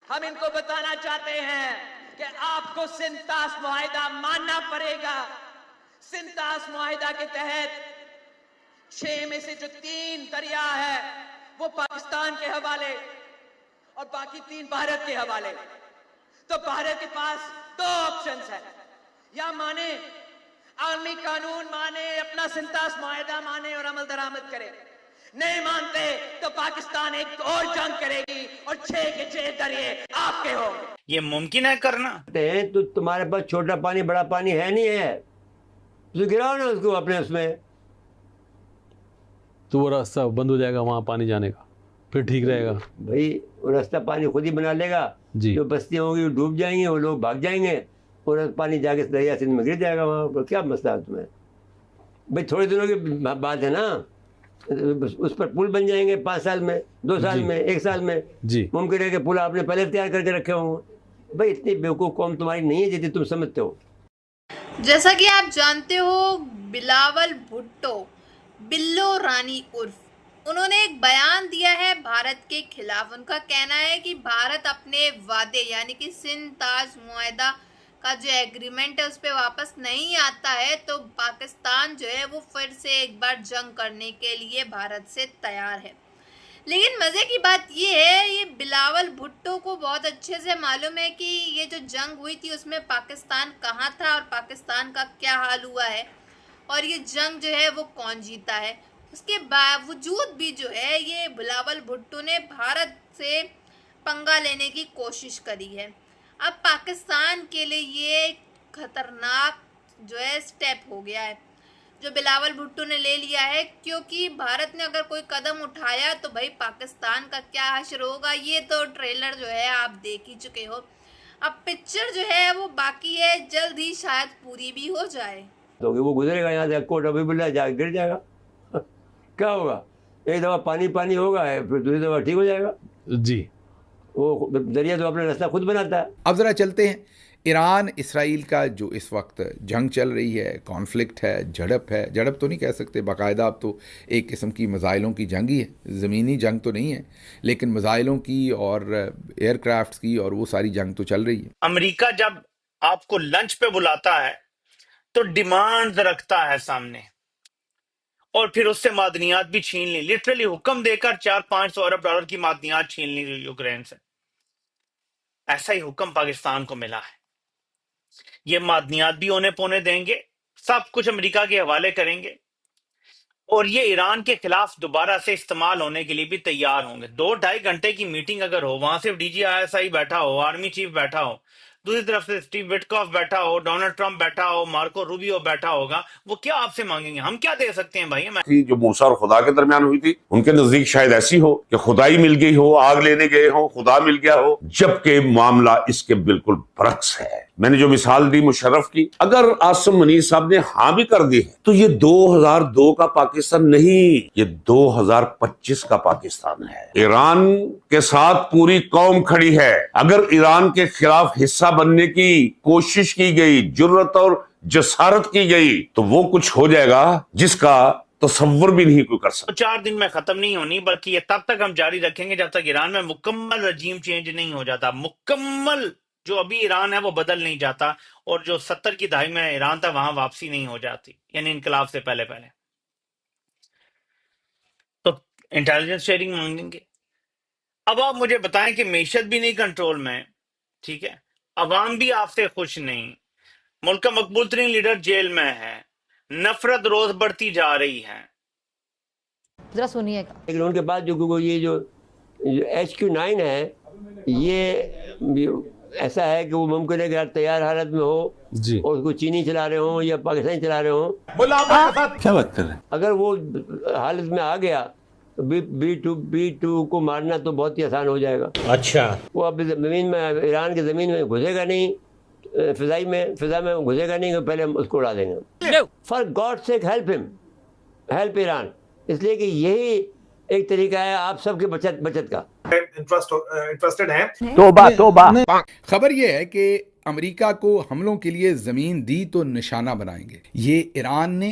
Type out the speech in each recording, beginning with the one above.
हम इनको बताना चाहते हैं कि आपको सिंतास मुआहिदा मानना पड़ेगा। सिंतास मुआहिदा के तहत 6 में से जो 3 दरिया है वो पाकिस्तान के हवाले और बाकी 3 भारत के हवाले। तो भारत के पास 2 ऑप्शंस है, या माने आलमी कानून माने, अपना सिंतास मुआहिदा माने और अमल दरामद करे। नहीं मानते तो पाकिस्तान एक और जंग करेगी और 6 के 6 दरिये आपके होंगे। ये मुमकिन है करना? तो तुम्हारे पास छोटा पानी बड़ा पानी है नहीं है, तो गिराओ ना उसको अपने उसमें, तो वो रास्ता बंद हो जाएगा वहाँ पानी जाने का, फिर ठीक रहेगा। भाई वो रास्ता पानी खुद ही बना लेगा जी। जो बस्तियाँ होंगी वो डूब जाएंगी, वो लोग भाग जाएंगे और पानी जाके दरिया सिंध में गिर जाएगा। वहाँ पर क्या मसला है तुम्हें भाई? थोड़े दिनों की बात है ना, उस पर पुल बन जाएंगे 5 साल में, 2 साल में, 1 साल में। जी। मुमकिन है कि पुल आपने पहले तैयार करके रखे होंगे। भाई इतनी बेवकूफ़ कौम तुम्हारी नहीं है जितनी तुम समझते हो। जैसा कि आप जानते हो, बिलावल भुट्टो बिल्लो रानी उर्फ उन्होंने एक बयान दिया है भारत के खिलाफ। उनका कहना है कि भारत अपने वादे यानी कि सिंध ताज मुआहिदा का जो एग्रीमेंट है उस पर वापस नहीं आता है तो पाकिस्तान जो है वो फिर से एक बार जंग करने के लिए भारत से तैयार है। लेकिन मज़े की बात ये है, ये बिलावल भुट्टो को बहुत अच्छे से मालूम है कि ये जो जंग हुई थी उसमें पाकिस्तान कहाँ था और पाकिस्तान का क्या हाल हुआ है और ये जंग जो है वो कौन जीता है। उसके बावजूद भी जो है ये बिलावल भुट्टो ने भारत से पंगा लेने की कोशिश करी है। अब पाकिस्तान के लिए ये खतरनाक जो है स्टेप हो गया है जो बिलावल भुट्टो ने ले लिया है, क्योंकि भारत ने अगर कोई कदम उठाया तो भाई पाकिस्तान का क्या हश्र होगा। ये तो ट्रेलर जो है आप देख ही चुके हो, अब पिक्चर जो है वो बाकी है, जल्द ही शायद पूरी भी हो जाए। तो वो गुजरेगा यहाँ से कोट अभी बिल्ला जा गिर जाएगा क्या होगा? एक दफ़ा पानी पानी होगा, फिर दूसरी दफ़ा ठीक हो जाएगा। जी। वो दरिया तो अपना रास्ता खुद बनाता है। अब ज़रा चलते हैं ईरान इसराइल का जो इस वक्त जंग चल रही है, कॉन्फ्लिक्ट है, झड़प है। झड़प तो नहीं कह सकते, बाकायदा अब तो एक किस्म की मिज़ाइलों की जंग ही है। ज़मीनी जंग तो नहीं है लेकिन मिज़ाइलों की और एयरक्राफ्ट्स की और वो सारी जंग तो चल रही है। अमेरिका जब आपको लंच पे बुलाता है तो डिमांड रखता है सामने और फिर उससे मादनियात भी छीन ली, लिटरली हुक्म देकर 400-500 अरब डॉलर की मादनियात छीन ली यूक्रेन से। ऐसा ही हुक्म पाकिस्तान को मिला है। ये मादनियात भी औने पौने देंगे, सब कुछ अमेरिका के हवाले करेंगे और ये ईरान के खिलाफ दोबारा से इस्तेमाल होने के लिए भी तैयार होंगे। 2-2.5 घंटे की मीटिंग अगर हो, वहां से DGISI बैठा हो, आर्मी चीफ बैठा हो, दूसरी तरफ से स्टीव विटकॉफ बैठा हो, डोनाल्ड ट्रंप बैठा हो, मार्को रूबियो बैठा होगा, वो क्या आपसे मांगेंगे? हम क्या दे सकते हैं भाई? थी जो मूसा और खुदा के दरमियान हुई थी, उनके नजदीक शायद ऐसी हो कि खुदाई मिल गई हो, आग लेने गए हो, खुदा मिल गया हो, जबकि मामला इसके बिल्कुल बरक्स है। मैंने जो मिसाल दी मुशर्रफ की, अगर आसिम मुनीर साहब ने हाँ भी कर दी है तो ये 2002 का पाकिस्तान नहीं, ये 2025 का पाकिस्तान है। ईरान के साथ पूरी कौम खड़ी है। अगर ईरान के खिलाफ हिस्सा बनने की कोशिश की गई, जुर्रत और जसारत की गई, तो वो कुछ हो जाएगा जिसका तसव्वुर भी नहीं कोई कर सकता। तो 4 दिन में खत्म नहीं होनी, बल्कि ये तब तक हम जारी रखेंगे जब तक ईरान में मुकम्मल रजीम चेंज नहीं हो जाता। मुकम्मल जो अभी ईरान है वो बदल नहीं जाता और जो 70 की दहाई में ईरान था वहां वापसी नहीं हो जाती, यानी इनकलाब से पहले पहले। तो इंटेलिजेंस शेयरिंग मांगेंगे। अब आप मुझे बताएं कि मैशत भी नहीं कंट्रोल में, ठीक है, अवाम भी आपसे खुश नहीं, मुल्क का मकबूल तरीन लीडर जेल में है, नफरत रोज बढ़ती जा रही है। जरा सुनिएगा। लेकिन उनके बाद जो ये जो HQ9 है, ये ऐसा है कि वो मुमकिन है कि तैयार हालत में हो जी। और उसको चीनी चला रहे हो या पाकिस्तानी चला रहे हो। क्या बात कर रहे हैं? अगर वो हालत में आ गया तो B2 को मारना तो बहुत ही आसान हो जाएगा। अच्छा, वो अब जमीन में, ईरान की ज़मीन में घुसेगा नहीं, फिजा में घुसेगा नहीं, पहले हम उसको उड़ा देंगे। For God sake help him, help Iran. इसलिए कि यही एक तरीका है आप सबके बचत का। इंटरेस्टेड हैं। तोबा। खबर यह है कि अमेरिका को हमलों के लिए ज़मीन दी तो निशाना बनाएंगे। ये ईरान ने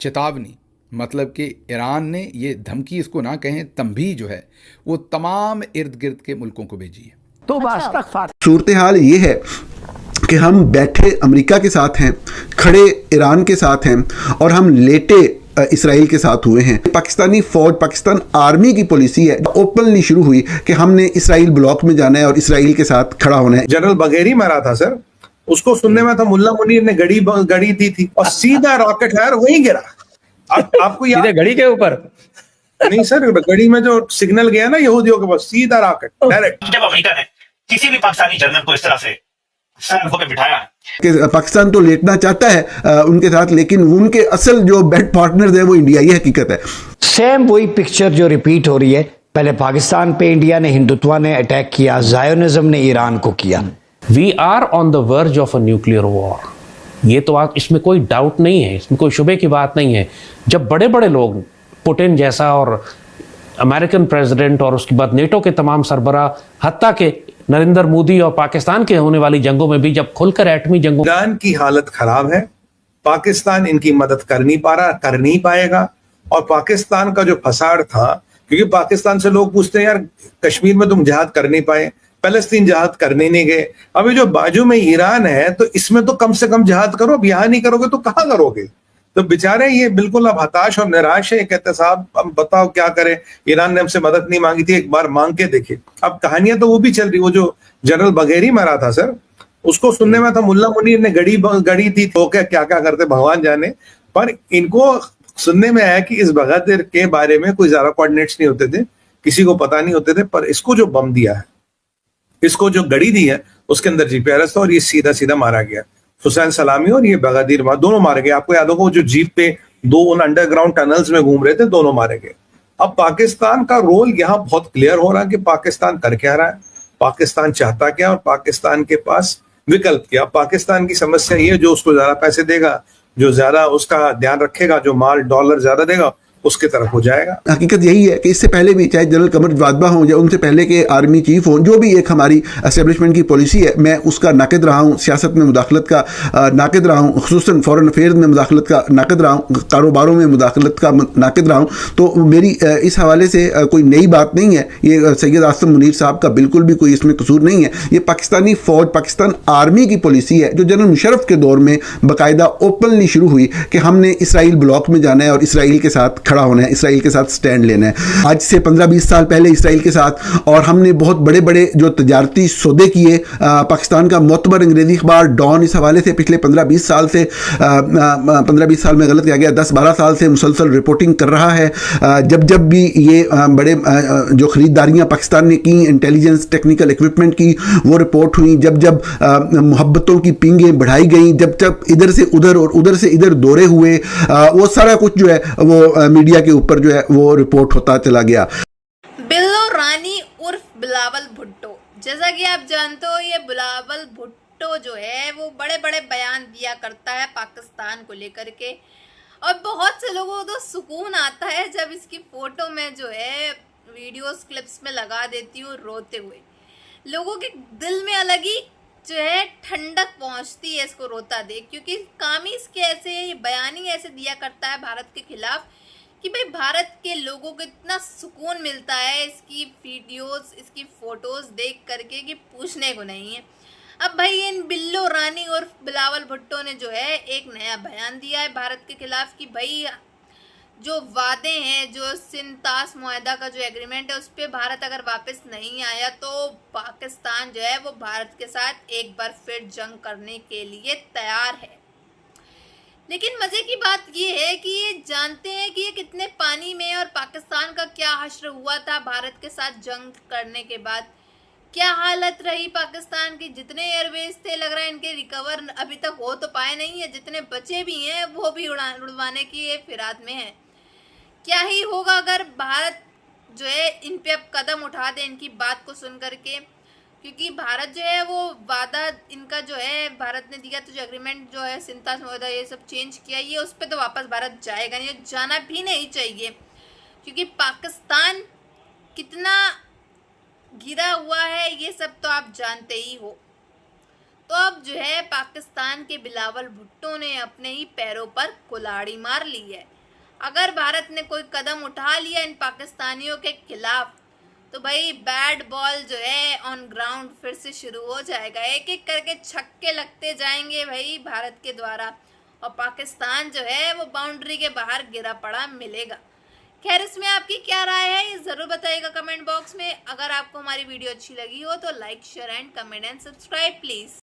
चेतावनी, मतलब कि ईरान ने ये धमकी, इसको ना कहें तंबीह, जो है वो तमाम इर्द गिर्द के मुल्कों को भेजी है। तो अच्छा। सूरत हाल ये है कि हम बैठे अमेरिका के साथ हैं, खड़े ईरान के साथ हैं और हम लेटे इसराइल के साथ हुए हैं। पाकिस्तानी फौज, पाकिस्तान आर्मी की पॉलिसी है, ओपनली शुरू हुई कि हमने इसराइल ब्लॉक में जाना है और इसराइल के साथ खड़ा होना है। जनरल बघेरी मारा था सर, उसको सुनने में था मुल्ला मुनीर ने गड़ी दी थी और सीधा रॉकेट फायर वहीं गिरा। आपको याद, घड़ी के ऊपर नहीं सर, गड़ी में जो सिग्नल गया ना यहूदियों के पास, सीधा रॉकेट डायरेक्ट। जब अमेरिका ने किसी भी पाकिस्तानी जनरल को इस तरह से सर पे बिठाया कि पाकिस्तान तो लेटना चाहता है उनके साथ, लेकिन उनके असल जो बेड पार्टनर्स हैं वो इंडिया, ये हकीकत है। सेम वही पिक्चर जो रिपीट हो रही है। पहले पाकिस्तान पे इंडिया ने, हिंदुत्व ने अटैक किया, जायोनिज्म ने ईरान को किया। We are on the verge of a nuclear war. ये तो आप, इसमें कोई डाउट नहीं है, इसमें कोई शुबे की बात नहीं है। जब बड़े बड़े लोग, पुतिन जैसा और अमेरिकन प्रेसिडेंट और उसके बाद नेटो के तमाम सरबराह, हत्ता के नरेंद्र मोदी और पाकिस्तान के होने वाली जंगों में भी जब खुलकर एटमी जंगों, ईरान की हालत खराब है, पाकिस्तान इनकी मदद कर नहीं पा रहा, कर नहीं पाएगा। और पाकिस्तान का जो फसाड था, क्योंकि पाकिस्तान से लोग पूछते हैं यार कश्मीर में तुम जहाद कर नहीं पाए, फलस्तीन जहाद करने नहीं गए, अभी जो बाजू में ईरान है तो इसमें तो कम से कम जहाद करो, अब यहां नहीं करोगे तो कहां करोगे। तो बेचारे ये बिल्कुल अब हताश और निराश है, कहते साहब अब बताओ क्या करें, ईरान ने हमसे मदद नहीं मांगी थी, एक बार मांग के देखे। अब कहानियां तो वो भी चल रही, वो जो जनरल बघेरी मारा था सर, उसको सुनने में था मुल्ला मुनीर ने गड़ी थी, तो क्या क्या करते भगवान जाने। पर इनको सुनने में आया कि इस बगातिर के बारे में कोई ज्यादा कोऑर्डिनेट्स नहीं होते थे, किसी को पता नहीं होते थे। पर इसको जो बम दिया है, इसको जो गड़ी दी है, उसके अंदर जीपीआरएस था और ये सीधा सीधा मारा गया। हुसैन सलामी और ये बगादीर दोनों मारे गए। आपको याद होगा जो जीप पे दो उन अंडरग्राउंड टनल्स में घूम रहे थे, दोनों मारे गए। अब पाकिस्तान का रोल यहाँ बहुत क्लियर हो रहा है कि पाकिस्तान कर क्या रहा है, पाकिस्तान चाहता क्या और पाकिस्तान के पास विकल्प क्या। पाकिस्तान की समस्या ये, जो उसको ज्यादा पैसे देगा, जो ज्यादा उसका ध्यान रखेगा, जो माल डॉलर ज्यादा देगा, उसके तरफ हो जाएगा। हकीकत यही है कि इससे पहले भी चाहे जनरल कमर वाजवा हों या उनसे पहले के आर्मी चीफ हों, जो भी एक हमारी एस्टेब्लिशमेंट की पॉलिसी है, मैं उसका नाक़िद रहा हूँ। सियासत में मुदाखलत का नाक़िद रहा हूँ, खुसूसन फॉरेन अफेयर्स में मुदाखलत का नाक़िद रहा हूँ, कारोबारों में मुदाखलत का नाक़िद रहा हूँ। तो मेरी इस हवाले से कोई नई बात नहीं है। ये सैयद आसिम मुनीर साहब का बिल्कुल भी कोई इसमें कसूर नहीं है। ये पाकिस्तानी फ़ौज, पाकिस्तान आर्मी की पॉलिसी है, जो जनरल मुशर्रफ के दौर में बाकायदा ओपनली शुरू हुई कि हमने इसराइल ब्लॉक में जाना है और इसराइल के साथ खड़ा होना है, इसराइल के साथ स्टैंड लेना है। आज से 15-20 साल पहले इसराइल के साथ, और हमने बहुत बड़े बड़े जो तजारती सौदे किए। पाकिस्तान का मोतबर अंग्रेजी अखबार डॉन इस हवाले से पिछले 15-20 साल से 15-20 साल में गलत किया गया, 10-12 साल से मुसलसल रिपोर्टिंग कर रहा है। जब जब भी ये बड़े जो ख़रीदारियाँ पाकिस्तान ने की, इंटेलिजेंस टेक्निकल इक्विपमेंट की, वो रिपोर्ट हुई। जब जब मोहब्बतों की पींगें बढ़ाई गई, जब जब इधर से उधर और उधर से इधर दौरे हुए, वो सारा कुछ जो है वो मीडिया के ऊपर जो है वो रिपोर्ट होता चला गया। बिल्लो रानी उर्फ बिलावल भुट्टो, जैसा कि आप जानते हो, ये बिलावल भुट्टो जो है वो बड़े बड़े बयान दिया करता है पाकिस्तान को लेकर के, और बहुत से लोगों को तो सुकून आता है जब इसकी फोटो में जो है वीडियोस क्लिप्स में लगा देती हूँ रोते हुए। लोगों के दिल में अलग ही जो है ठंडक पहुंचती है इसको रोता देख, क्योंकि काम ही इसके ऐसे, ये बयान ही ऐसे दिया करता है भारत के खिलाफ कि भाई भारत के लोगों को इतना सुकून मिलता है इसकी वीडियोस, इसकी फोटोज देख करके कि पूछने को नहीं है। अब भाई इन बिल्लो रानी और बिलावल भुट्टो ने जो है एक नया बयान दिया है भारत के खिलाफ कि भाई जो वादे हैं, जो सिंतास मुआहदा का जो एग्रीमेंट है, उस पर भारत अगर वापस नहीं आया तो पाकिस्तान जो है वो भारत के साथ एक बार फिर जंग करने के लिए तैयार है। लेकिन मज़े की बात ये है कि ये जानते हैं कि ये कितने पानी में, और पाकिस्तान का क्या हश्र हुआ था भारत के साथ जंग करने के बाद, क्या हालत रही पाकिस्तान की। जितने एयरवेज थे लग रहा है इनके रिकवर अभी तक हो तो पाए नहीं है, जितने बचे भी हैं वो भी उड़वाने की ये फिराद में है। क्या ही होगा अगर भारत जो है इन पे अब कदम उठा दे इनकी बात को सुन करके, क्योंकि भारत जो है वो वादा इनका जो है भारत ने दिया, तो जो एग्रीमेंट जो है सिंतास मुआहदा ये सब चेंज किया, ये उस पर तो वापस भारत जाएगा नहीं, जाना भी नहीं चाहिए, क्योंकि पाकिस्तान कितना गिरा हुआ है ये सब तो आप जानते ही हो। तो अब जो है पाकिस्तान के बिलावल भुट्टो ने अपने ही पैरों पर कुल्हाड़ी मार ली है। अगर भारत ने कोई कदम उठा लिया इन पाकिस्तानियों के खिलाफ तो भाई बैट बॉल जो है ऑन ग्राउंड फिर से शुरू हो जाएगा, एक एक करके छक्के लगते जाएंगे भाई भारत के द्वारा, और पाकिस्तान जो है वो बाउंड्री के बाहर गिरा पड़ा मिलेगा। खैर, इसमें आपकी क्या राय है ये ज़रूर बताइएगा कमेंट बॉक्स में। अगर आपको हमारी वीडियो अच्छी लगी हो तो like share and comment and subscribe please.